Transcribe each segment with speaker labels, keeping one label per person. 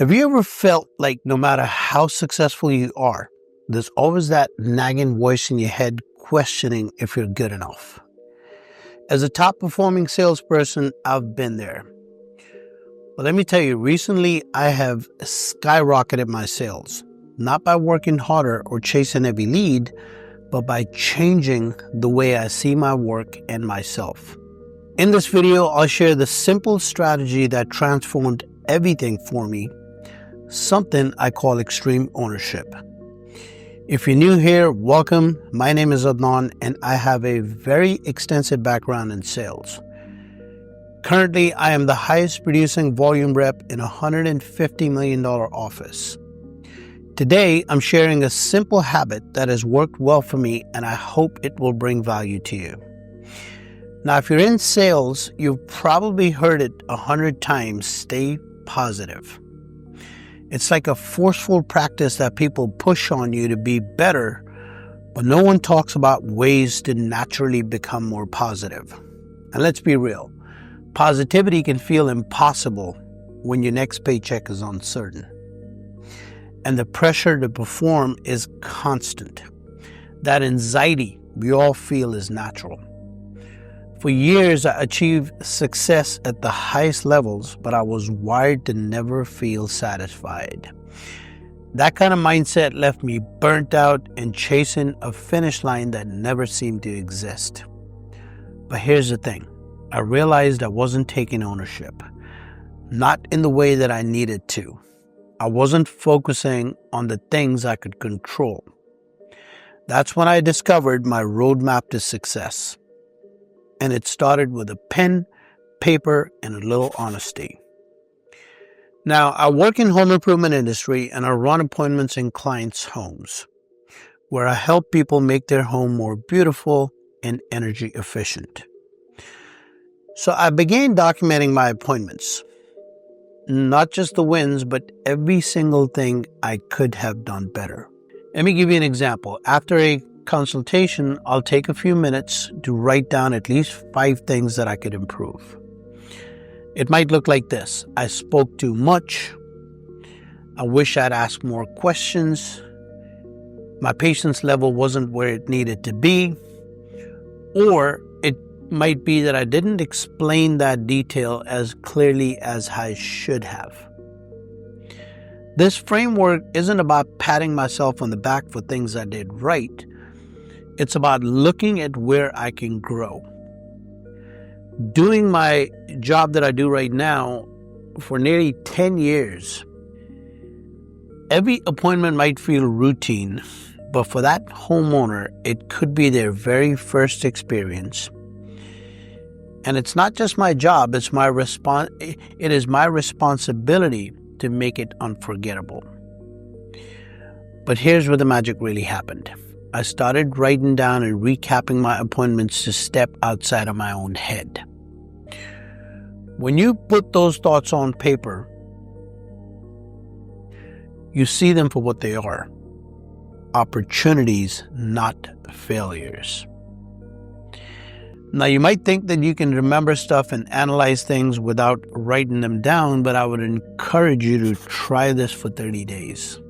Speaker 1: Have you ever felt like no matter how successful you are, there's always that nagging voice in your head questioning if you're good enough? As a top performing salesperson, I've been there. But let me tell you, recently I have skyrocketed my sales, not by working harder or chasing every lead, but by changing the way I see my work and myself. In this video, I'll share the simple strategy that transformed everything for me, something I call extreme ownership. If you're new here, welcome. My name is Adnan and I have a very extensive background in sales. Currently, I am the highest producing volume rep in a $150 million office. Today, I'm sharing a simple habit that has worked well for me and I hope it will bring value to you. Now, if you're in sales, you've probably heard it 100 times, stay positive. It's like a forceful practice that people push on you to be better, but no one talks about ways to naturally become more positive. And let's be real, positivity can feel impossible when your next paycheck is uncertain. And the pressure to perform is constant. That anxiety we all feel is natural. For years, I achieved success at the highest levels, but I was wired to never feel satisfied. That kind of mindset left me burnt out and chasing a finish line that never seemed to exist. But here's the thing. I realized I wasn't taking ownership, not in the way that I needed to. I wasn't focusing on the things I could control. That's when I discovered my roadmap to success. And it started with a pen, paper, and a little honesty. Now, I work in home improvement industry and I run appointments in clients' homes, where I help people make their home more beautiful and energy efficient. So I began documenting my appointments, not just the wins, but every single thing I could have done better. Let me give you an example. After a consultation, I'll take a few minutes to write down at least 5 things that I could improve. It might look like this. I spoke too much. I wish I'd asked more questions. My patience level wasn't where it needed to be. Or it might be that I didn't explain that detail as clearly as I should have. This framework isn't about patting myself on the back for things I did right. It's about looking at where I can grow. Doing my job that I do right now for nearly 10 years, every appointment might feel routine, but for that homeowner, it could be their very first experience. And it's not just my job, it is my responsibility to make it unforgettable. But here's where the magic really happened. I started writing down and recapping my appointments to step outside of my own head. When you put those thoughts on paper, you see them for what they are. Opportunities, not failures. Now, you might think that you can remember stuff and analyze things without writing them down, but I would encourage you to try this for 30 days.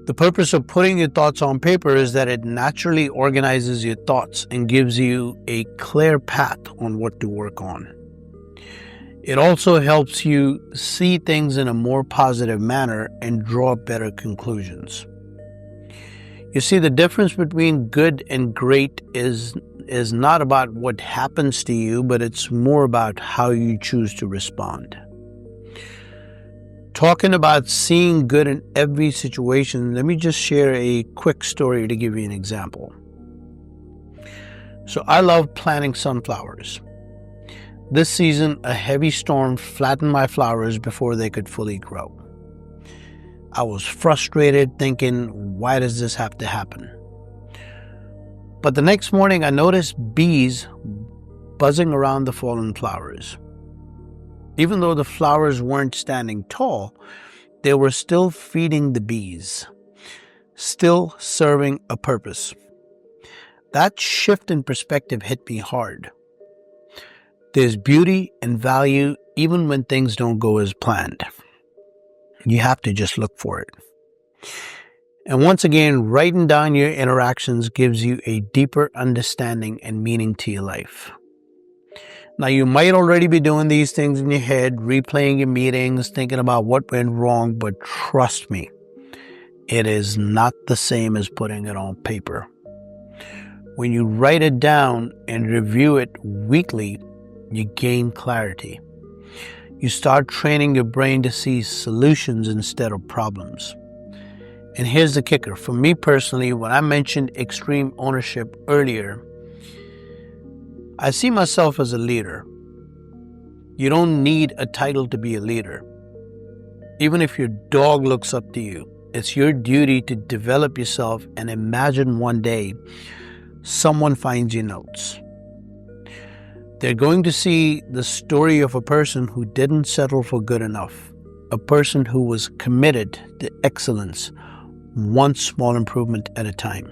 Speaker 1: The purpose of putting your thoughts on paper is that it naturally organizes your thoughts and gives you a clear path on what to work on. It also helps you see things in a more positive manner and draw better conclusions. You see, the difference between good and great is not about what happens to you, but it's more about how you choose to respond. Talking about seeing good in every situation, let me just share a quick story to give you an example. So I love planting sunflowers. This season, a heavy storm flattened my flowers before they could fully grow. I was frustrated, thinking, why does this have to happen? But the next morning, I noticed bees buzzing around the fallen flowers. Even though the flowers weren't standing tall, they were still feeding the bees, still serving a purpose. That shift in perspective hit me hard. There's beauty and value even when things don't go as planned. You have to just look for it. And once again, writing down your interactions gives you a deeper understanding and meaning to your life. Now, you might already be doing these things in your head, replaying your meetings, thinking about what went wrong, but trust me, it is not the same as putting it on paper. When you write it down and review it weekly, you gain clarity. You start training your brain to see solutions instead of problems. And here's the kicker. For me personally, when I mentioned extreme ownership earlier, I see myself as a leader. You don't need a title to be a leader. Even if your dog looks up to you, it's your duty to develop yourself and imagine one day someone finds your notes. They're going to see the story of a person who didn't settle for good enough, a person who was committed to excellence, one small improvement at a time.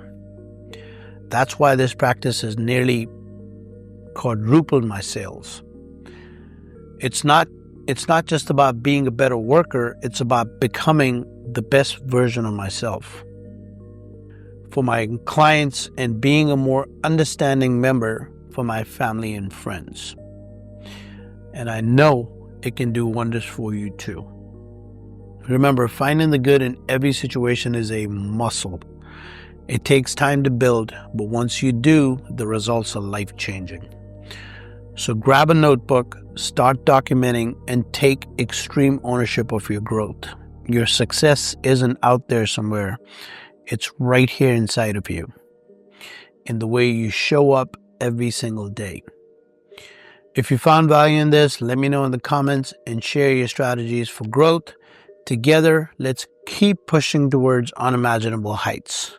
Speaker 1: That's why this practice has nearly quadrupled my sales. It's not just about being a better worker, it's about becoming the best version of myself for my clients and being a more understanding member for my family and friends. And I know it can do wonders for you too. Remember, finding the good in every situation is a muscle. It takes time to build, but once you do, the results are life-changing. So grab a notebook, start documenting, and take extreme ownership of your growth. Your success isn't out there somewhere. It's right here inside of you, in the way you show up every single day. If you found value in this, let me know in the comments and share your strategies for growth. Together, let's keep pushing towards unimaginable heights.